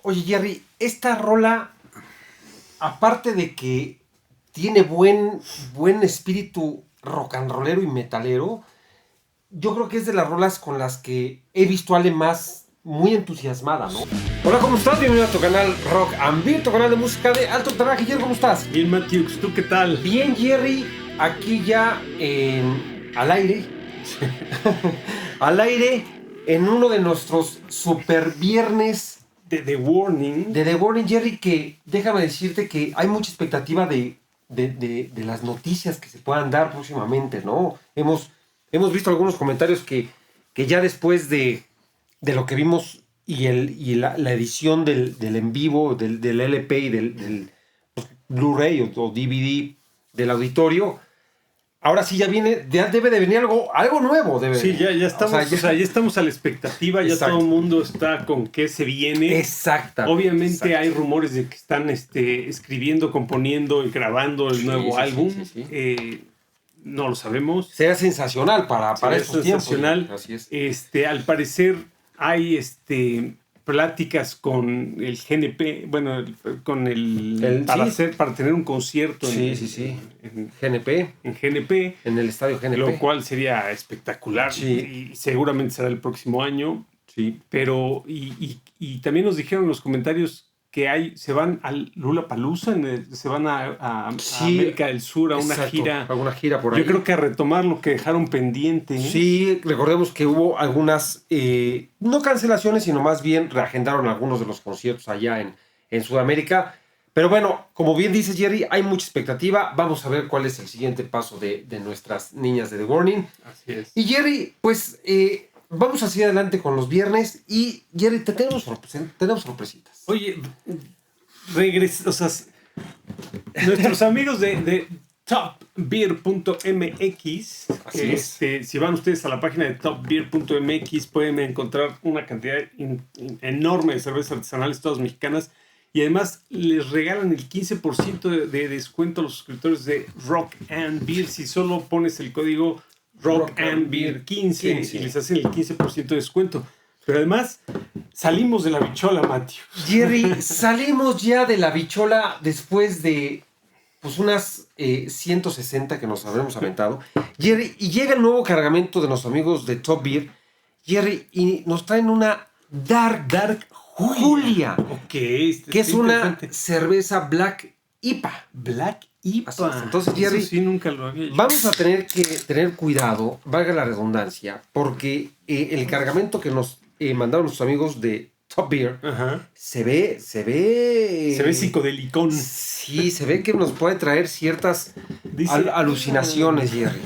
Oye, Jerry, esta rola, aparte de que tiene buen espíritu rock and rollero y metalero, yo creo que es de las rolas con las que he visto a Ale más muy entusiasmada, ¿no? Hola, ¿cómo estás? Bienvenido a tu canal Rock and Beer, tu canal de música de alto tonelaje. Jerry, ¿cómo estás? Bien, Matthews, ¿tú qué tal? Bien, Jerry, aquí ya al aire, al aire, en uno de nuestros super viernes De The Warning. de The Warning, Jerry, que déjame decirte que hay mucha expectativa de las noticias que se puedan dar próximamente, ¿no? Hemos visto algunos comentarios que ya después de lo que vimos y la edición del en vivo, del LP y del Blu-ray o DVD del auditorio, ahora sí ya debe de venir algo nuevo. Sí, ya estamos, ya estamos a la expectativa, ya todo el mundo está con qué se viene. Exacto. Obviamente hay rumores de que están escribiendo, componiendo y grabando el nuevo álbum. Sí. No lo sabemos. Será sensacional para estos tiempos. Así es. Al parecer hay pláticas con el GNP, bueno, para tener un concierto en GNP. En GNP. En el estadio GNP. Lo cual sería espectacular. Sí. Y seguramente será el próximo año. Sí. Pero, y también nos dijeron en los comentarios que se van al Lollapalooza, se van a América del Sur a una gira. Alguna gira por ahí. Yo creo que a retomar lo que dejaron pendiente. Sí, recordemos que hubo algunas, no cancelaciones, sino más bien reagendaron algunos de los conciertos allá en Sudamérica. Pero bueno, como bien dice Jerry, hay mucha expectativa. Vamos a ver cuál es el siguiente paso de nuestras niñas de The Warning. Así es. Y Jerry, pues vamos así adelante con los viernes. Y Jerry, tenemos sorpresitas. Oye, nuestros amigos de topbeer.mx, si van ustedes a la página de topbeer.mx pueden encontrar una cantidad enorme de cervezas artesanales, todas mexicanas, y además les regalan el 15% de descuento a los suscriptores de Rock and Beer si solo pones el código Rock and Beer 15 y les hacen el 15% de descuento. Pero además, salimos de la bichola, Matthew. Jerry, salimos ya de la bichola después de unas 160 que nos habremos aventado. Jerry, y llega el nuevo cargamento de nuestros amigos de Top Beer. Jerry, y nos traen una Dark Julia. Ok. Que es una cerveza Black IPA. Black IPA. Entonces, Jerry, eso sí, nunca lo había hecho. Vamos a tener que tener cuidado, valga la redundancia, porque el cargamento que nos mandaron nuestros amigos de Top Beer, se ve psicodelicón. Sí, se ve que nos puede traer ciertas alucinaciones, Jerry.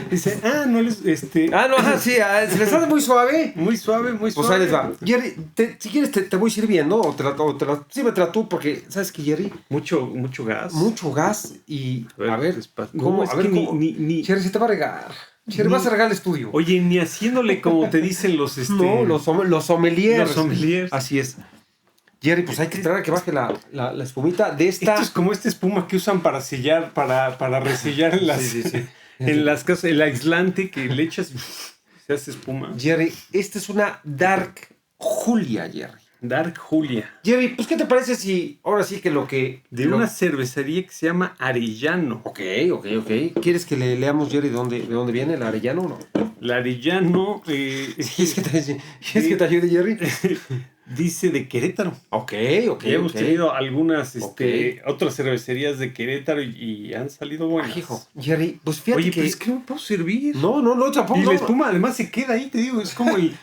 Dice, no les... sí, se les hace muy suave. Muy suave. Pues ahí les va. Jerry, si quieres te voy sirviendo, o sírvetela tú, porque, ¿sabes qué, Jerry? Mucho gas. Mucho gas y, a ver, ¿cómo? Jerry, se te va a regar. Jerry, vas a regar el estudio. Oye, ni haciéndole como te dicen los... No, los sommeliers. Los sommeliers. Así es. Jerry, pues hay que esperar a que baje la espumita de esta. Esto es como esta espuma que usan para sellar, para resellar en las, en las casas, el aislante que le echas y se hace espuma. Jerry, esta es una Dark Julia, Jerry. Dark Julia. Jerry, pues ¿qué te parece si ahora sí que una cervecería que se llama Arellano. Ok. ¿Quieres que le leamos, Jerry, de dónde viene el Arellano o no? El Arellano... ¿Quieres que te ayude, Jerry? Dice de Querétaro. Ok. Hemos tenido algunas otras cervecerías de Querétaro y han salido buenas. Hijo, Jerry, pues fíjate que... Oye, es que no puedo servir. No, tampoco. Y la espuma además se queda ahí, te digo, es como el...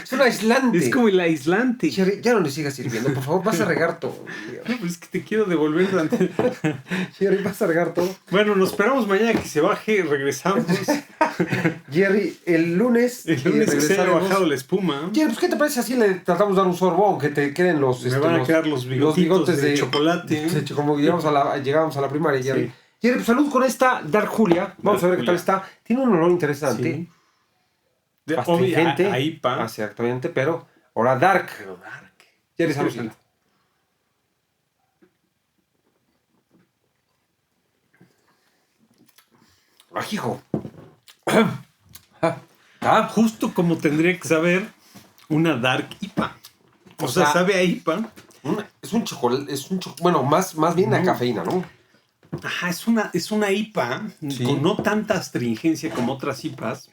es un aislante. Es como el aislante. Jerry, ya no le sigas sirviendo, por favor, vas a regar todo. No, pues es que te quiero devolver. Jerry, vas a regar todo. Bueno, nos esperamos mañana que se baje, regresamos. Jerry, el lunes se ha bajado la espuma. Jerry, pues ¿qué te parece así le tratamos de dar un sorbo, aunque te queden los... Me van a quedar los bigotes de chocolate. Como llegábamos a la primaria, Jerry. Sí. Jerry, pues salud con esta Dark Julia. Vamos a ver qué tal está. Tiene un olor interesante. Sí. Astringente. A IPA. Exactamente, pero ahora Dark. Jerry, salud. Hijo. Justo como tendría que saber una Dark IPA. O sea, sabe a IPA, es un chocolate, bueno, más bien la cafeína, ¿no? Ajá, es una IPA con no tanta astringencia como otras IPAs.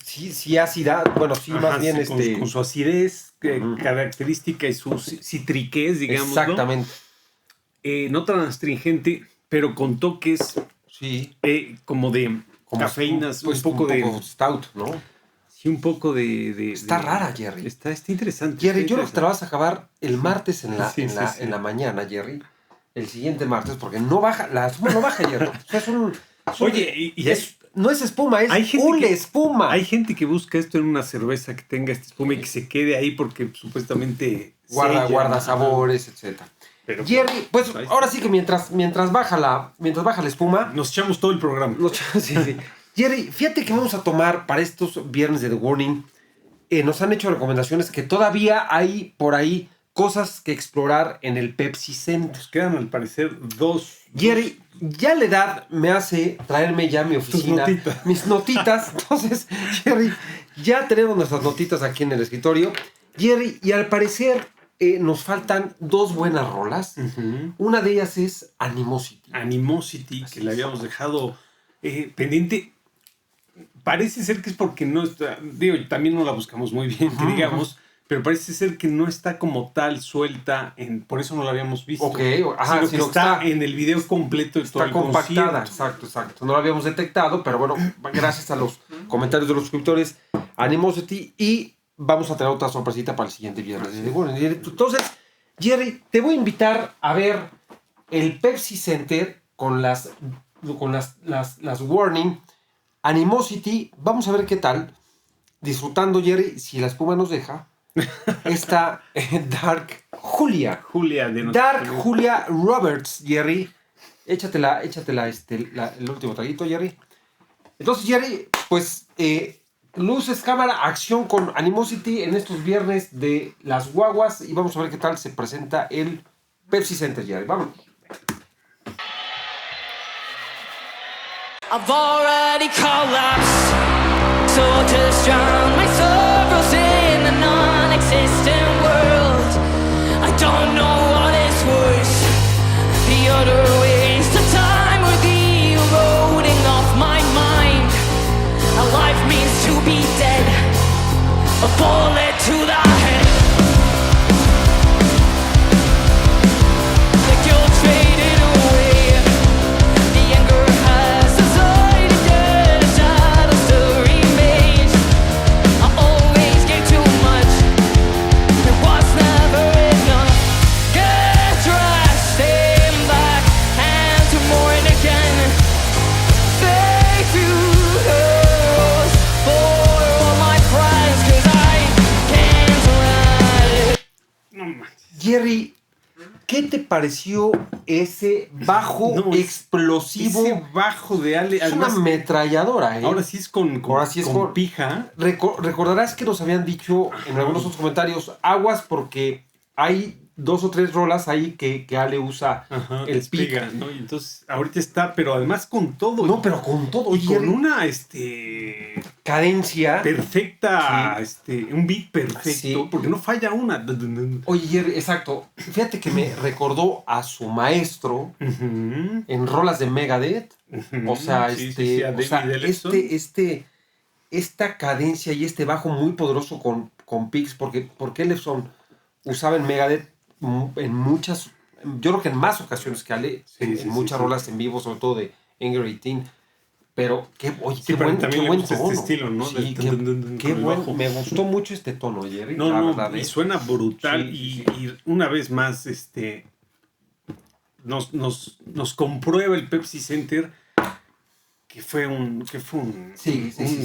Sí, ácida, bueno, sí, más bien con su acidez característica y su citriquez, digamos. Exactamente. No tan astringente, pero con toques como de cafeínas, un poco stout, ¿no? Sí, un poco de está rara, Jerry. Está interesante. Jerry, yo creo que te la vas a acabar el martes en la mañana, Jerry. El siguiente martes, porque no baja, la espuma no baja, Jerry. Oye, no es espuma, es espuma. Hay gente que busca esto en una cerveza que tenga esta espuma y que se quede ahí porque supuestamente guarda sabores, etcétera. Pero, Jerry, pues ahora sí que mientras baja la espuma, nos echamos todo el programa. Sí. Jerry, fíjate que vamos a tomar para estos viernes de The Warning. Nos han hecho recomendaciones que todavía hay por ahí cosas que explorar en el Pepsi Center. Nos quedan al parecer dos. Jerry, ya la edad me hace traerme ya a mi oficina mis notitas. Entonces, Jerry, ya tenemos nuestras notitas aquí en el escritorio. Jerry, y al parecer nos faltan dos buenas rolas. Uh-huh. Una de ellas es Animosity. Animosity, que le habíamos dejado pendiente. Parece ser que es porque no está, también no la buscamos muy bien, que digamos, pero parece ser que no está como tal suelta, por eso no la habíamos visto. Ok, sino que está en el video completo. Está compactada, exacto. No la habíamos detectado, pero bueno, gracias a los comentarios de los suscriptores, Animosity, y vamos a tener otra sorpresita para el siguiente viernes. Entonces, Jerry, te voy a invitar a ver el Pepsi Center con las Warning, Animosity, vamos a ver qué tal. Disfrutando, Jerry, si la espuma nos deja. Esta Dark Julia. Dark Julia Roberts, Jerry. Échatela el último traguito, Jerry. Entonces, Jerry, pues, luces, cámara, acción con Animosity en estos viernes de las guaguas. Y vamos a ver qué tal se presenta el Pepsi Center, Jerry. Vámonos. I've already collapsed, so to drown my sorrows in a non-existent world. I don't know what is worse, the utter waste of time or the eroding of my mind. A life means to be dead, a bullet to the head. The guilt faded away. Jerry, ¿qué te pareció ese bajo explosivo? Ese bajo de Ale. Es una ametralladora, ¿eh? Ahora sí es con pija. Recordarás que nos habían dicho en algunos otros comentarios, aguas porque hay 2 o 3 rolas ahí que Ale usa el pica, ¿no? Y entonces ahorita está, pero además con todo. No, pero con todo. Y con una cadencia perfecta, un beat perfecto, porque no falla una. Oye, Jerry, exacto. Fíjate que me recordó a su maestro en rolas de Megadeth. O sea, esta cadencia y este bajo muy poderoso con picks, porque Ellefson usaba en Megadeth en muchas, yo creo que en más ocasiones que Ale, en muchas rolas en vivo, sobre todo de Anger 18. Pero qué buen tono. Este estilo, ¿no? Sí, qué buen. Me gustó mucho este tono, Jerry. Verdad, y suena brutal. Y una vez más, nos comprueba el Pepsi Center que fue un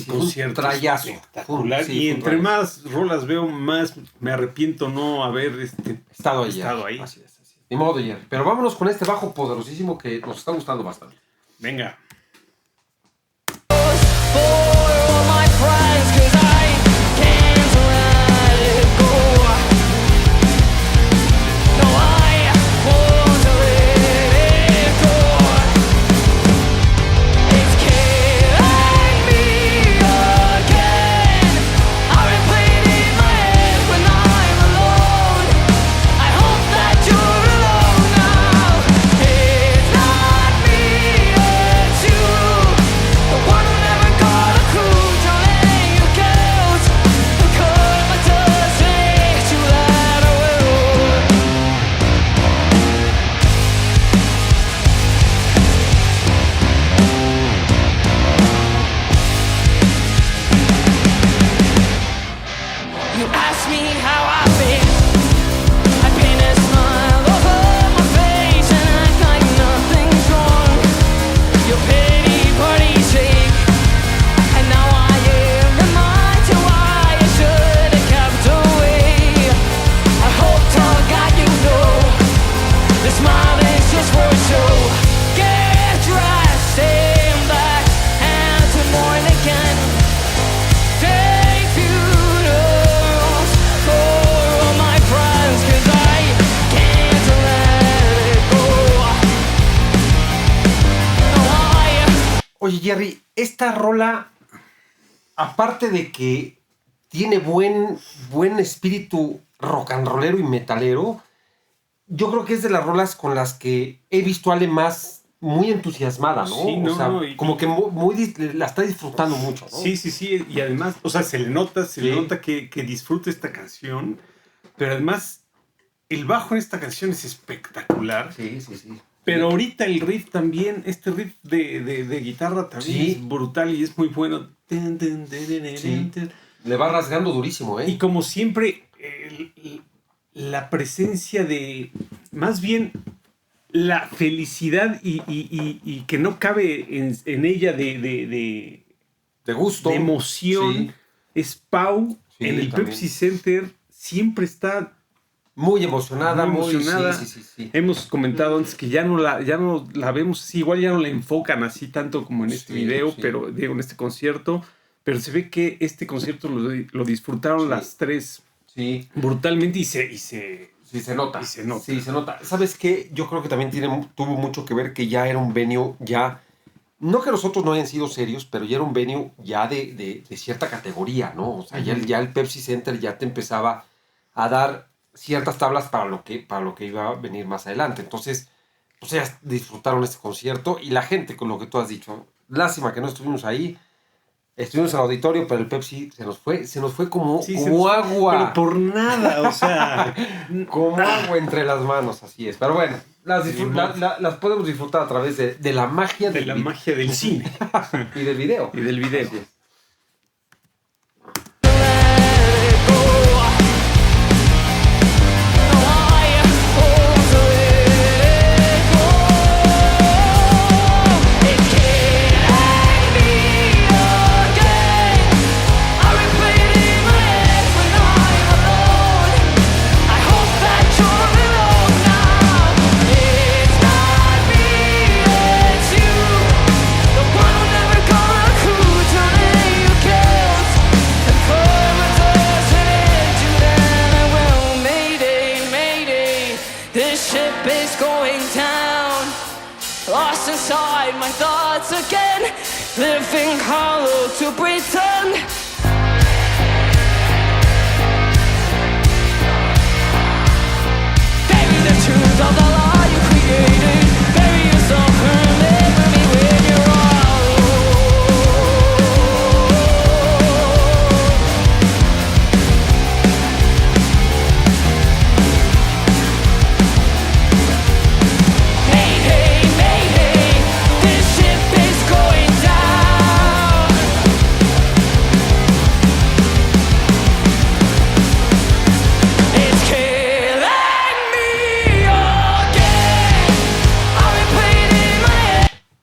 concierto espectacular. Y entre más rolas veo, más me arrepiento no haber estado ahí. Así es. Ni modo, Jerry. Pero vámonos con este bajo poderosísimo que nos está gustando bastante. Venga. You're Jerry, esta rola, aparte de que tiene buen espíritu rock and rollero y metalero, yo creo que es de las rolas con las que he visto a Ale más muy entusiasmada, ¿no? Sí, no, o sea, no, como que la está disfrutando mucho, ¿no? Sí, y además, o sea, se le nota que disfruta esta canción, pero además el bajo en esta canción es espectacular. Sí. Pero ahorita el riff también, este riff de guitarra también es brutal y es muy bueno. Sí. Le va rasgando durísimo, ¿eh? Y como siempre, la presencia de, más bien, la felicidad y que no cabe en ella de gusto, de emoción, es Pau en el también. Pepsi Center, siempre está muy emocionada, muy emocionada. Sí. Hemos comentado antes que ya no la vemos así, igual ya no la enfocan así tanto como en este video, pero digo, en este concierto, pero se ve que este concierto lo disfrutaron las tres brutalmente y se nota. Sí, se nota. ¿Sabes qué? Yo creo que también tuvo mucho que ver que ya era un venue ya... No que los otros no hayan sido serios, pero ya era un venue ya de cierta categoría, ¿no? O sea, ya el Pepsi Center ya te empezaba a dar ciertas tablas para lo que iba a venir más adelante. Entonces, pues ellas disfrutaron este concierto y la gente, con lo que tú has dicho, lástima que no estuvimos ahí. Estuvimos en el auditorio, pero el Pepsi se nos fue como agua. Pero por nada, o sea... como agua entre las manos, así es. Pero bueno, las podemos disfrutar a través de la magia magia del cine. y del video. Así es. Inside my thoughts again, living hollow to pretend. Bury the truth of the lie you created. Bury yourself and remember me when you're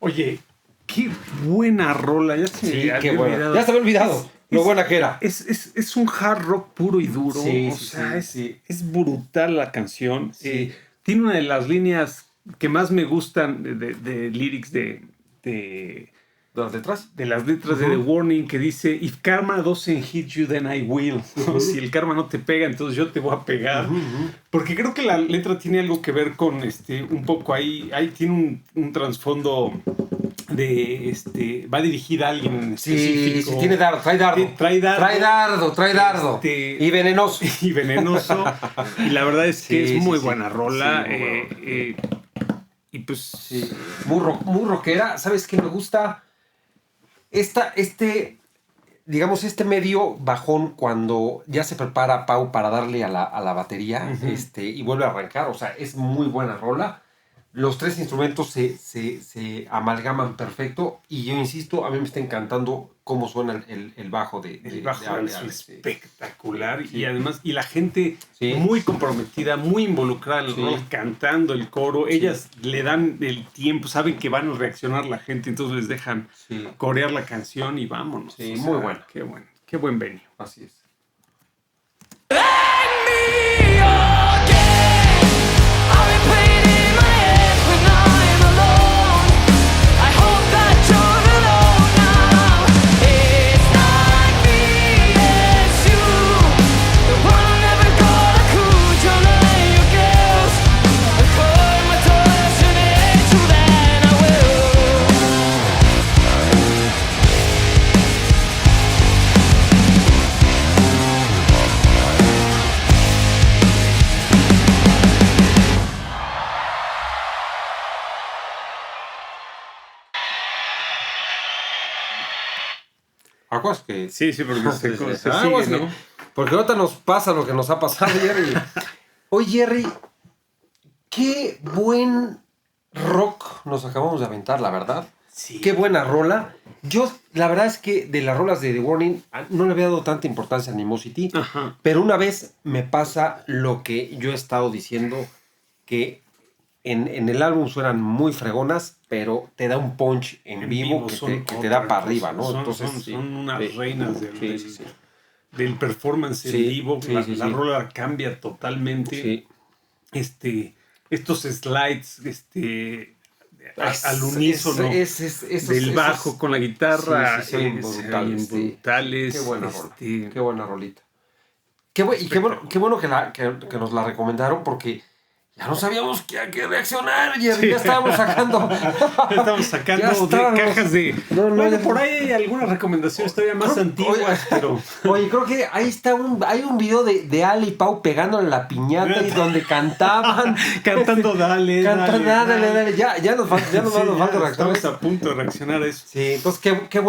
Oye, qué buena rola. Ya se me había olvidado. Ya se me había olvidado lo buena que era. Es un hard rock puro y duro. Es brutal la canción. Tiene una de las líneas que más me gustan de lyrics de las letras. De las letras de The Warning, que dice: If karma doesn't hit you, then I will. Si el karma no te pega, entonces yo te voy a pegar. Porque creo que la letra tiene algo que ver con un poco ahí tiene un trasfondo de va dirigida a alguien en específico. Sí, tiene dardo, trae dardo. Y venenoso. Y la verdad es que es muy buena rola. Y pues sí, muy rockera. ¿Sabes qué me gusta? Digamos, este medio bajón cuando ya se prepara Pau para darle a la batería y vuelve a arrancar. O sea, es muy buena rola. Los tres instrumentos se amalgaman perfecto. Y yo insisto, a mí me está encantando cómo suena el bajo el bajo es espectacular. Sí. Y además, y la gente muy comprometida, muy involucrada en el rol, cantando el coro. Ellas le dan el tiempo, saben que van a reaccionar la gente, entonces les dejan corear la canción y vámonos. Sí, muy bueno. Qué buen venue. Así es. aguas que... Sí, porque se aguas sigue, que- ¿no? Porque ahorita nos pasa lo que nos ha pasado, Jerry. Oye, Jerry, qué buen rock nos acabamos de aventar, la verdad. Sí. Qué buena rola. Yo, la verdad es que de las rolas de The Warning no le había dado tanta importancia a Animosity. Ajá. Pero una vez me pasa lo que yo he estado diciendo, que en el álbum suenan muy fregonas, pero te da un punch en vivo que te da para arriba, ¿no? Son, Entonces, son, sí, son unas sí, reinas del, sí. del performance Sí, en vivo. sí, La sí. rola cambia totalmente. Sí. Estos slides, al unísono del bajo con la guitarra, se oyen brutales, sí. brutales. Qué buena rola, qué buena rolita. Qué bueno que nos la recomendaron, porque ya no sabíamos a qué reaccionar, Jerry. Sí. Ya estábamos sacando. Estamos sacando Ya estábamos. cajas de... No, bueno, ya- por ahí hay algunas recomendaciones todavía más antiguas, pero... Oye, creo que ahí está hay un video de Ale y Pau pegándole la piñata y donde cantaban. Cantando dale. Dale. Ya nos falta reaccionar. Estamos a punto de reaccionar a eso. Sí, entonces qué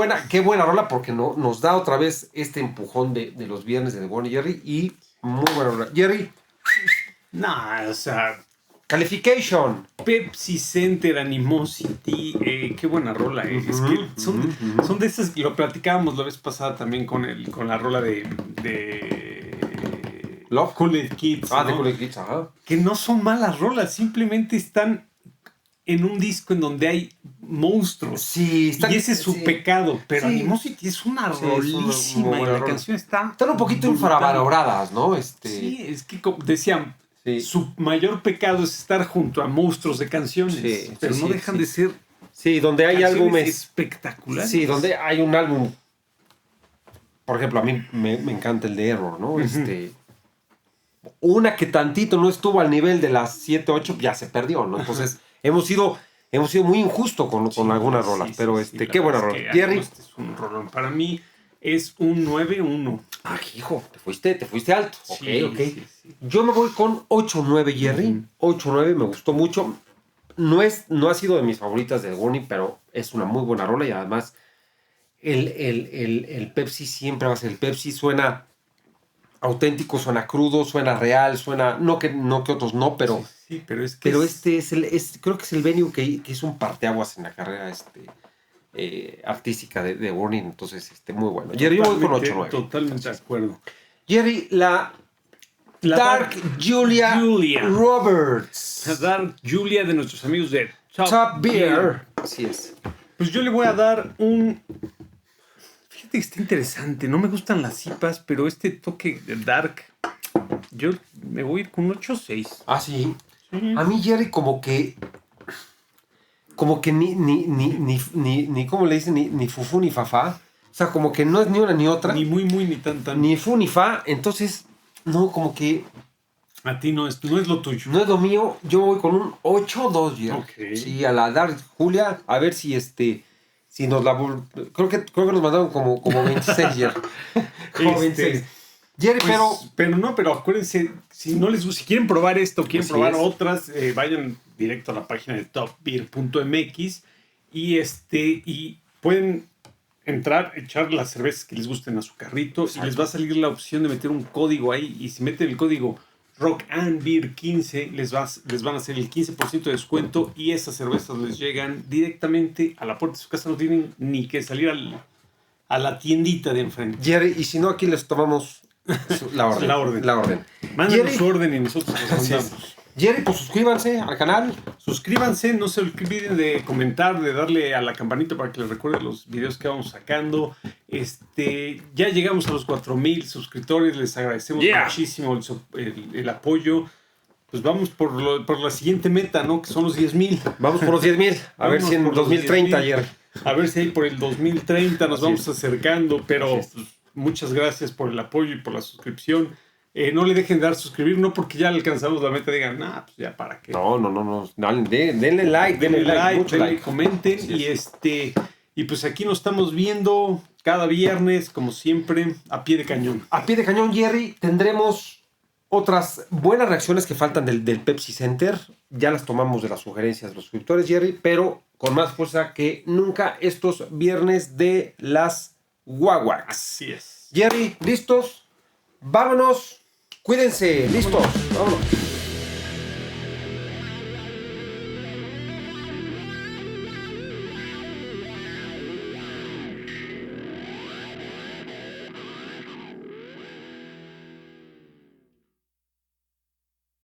buena rola, porque nos da otra vez este empujón de los viernes de The One Jerry, y muy buena rola. Jerry, No, o sea, calification. Pepsi Center, Animosity, qué buena rola, Es que son de esas, lo platicábamos la vez pasada también con la rola de Love. Kool-Aid Kids, De ¿no? Kool-Aid Kids, ajá. Que no son malas rolas, simplemente están en un disco en donde hay monstruos. Sí, están, Y ese es su sí. pecado, pero Sí. Animosity es una Sí, es una rolísima muy y buena la rola. canción está... Están un poquito brutal. infravaloradas, ¿no? Sí, es que como decían, Sí. su mayor pecado es estar junto a monstruos de canciones, Sí, pero sí, no sí, dejan sí. de ser Sí, donde hay canciones álbumes. espectaculares. Sí, donde hay un álbum. Por ejemplo, a mí me encanta el de Error, ¿no? Una que tantito no estuvo al nivel de las 7, 8, ya se perdió, ¿no? Entonces, hemos sido muy injusto con algunas rolas, pero la qué buena verdad rola. es que Jerry. este es un rolón. Para mí es un 9-1. Ah, hijo, te fuiste alto. Sí, ok. sí. Yo me voy con 8-9, Jerry. 8-9, me gustó mucho. No ha sido de mis favoritas de Warning, pero es una muy buena rola, y además el Pepsi siempre va a ser el Pepsi. Suena auténtico, suena crudo, suena real, suena... No que otros no, pero... Sí, pero es que Pero creo que es el venue que es un parteaguas en la carrera artística de Warning. Entonces, muy bueno. Jerry, yo voy con 8-9. Totalmente de acuerdo. Jerry, la La Dark Julia Roberts. La Dark Julia de nuestros amigos de Top Beer. Así es. Pues yo le voy a dar un... Fíjate que está interesante. No me gustan las IPAs, pero este toque de Dark, yo me voy a ir con un 8-6. Ah, sí. A mí, Jerry, como que ni ¿cómo le dicen? Ni fufu ni fafá. O sea, como que no es ni una ni otra. Ni muy, ni tan. Ni fu ni fa. Entonces, no, como que A ti no es lo tuyo. no es lo mío. Yo voy con un 8-2, Jerry. Ok. Sí, a la Dark Julia. A ver si si nos la... Creo que nos mandaron como 26, Jerry. Como 26. Jerry, Pues, pero acuérdense, si quieren probar esto, quieren Así probar es. otras, vayan directo a la página de topbeer.mx y pueden entrar, echar las cervezas que les gusten a su carrito. Exacto. Y les va a salir la opción de meter un código ahí, y si meten el código Rock and Beer 15 les van a hacer el 15% de descuento, y esas cervezas les llegan directamente a la puerta de su casa. No tienen ni que salir a la tiendita de enfrente. Jerry, y si no, aquí les tomamos la orden. La orden. Mándenos Jerry. su orden y nosotros los Así es. mandamos. Jerry, pues suscríbanse al canal. Suscríbanse, no se olviden de comentar, de darle a la campanita para que les recuerde los videos que vamos sacando. Ya llegamos a los 4,000 suscriptores, les agradecemos muchísimo el apoyo. Pues vamos por la siguiente meta, ¿no? Que son los 10,000. Vamos por los 10,000. A ver Vamos si en por los 2030, 10,000. Jerry. A ver si ahí por el 2030 nos Así vamos es. acercando, pero Así es. pues, muchas gracias por el apoyo y por la suscripción. No le dejen de dar suscribir, no porque ya alcanzamos la meta digan, pues ya para qué. No. Denle like, Denle like, mucho denle like. comenten. Así Y pues aquí nos estamos viendo cada viernes, como siempre, a pie de cañón. A pie de cañón, Jerry, tendremos otras buenas reacciones que faltan del Pepsi Center. Ya las tomamos de las sugerencias de los suscriptores, Jerry, pero con más fuerza que nunca estos viernes de las Wawax. Así es. Jerry, ¿listos? Vámonos. Cuídense. ¿Listos? Vámonos.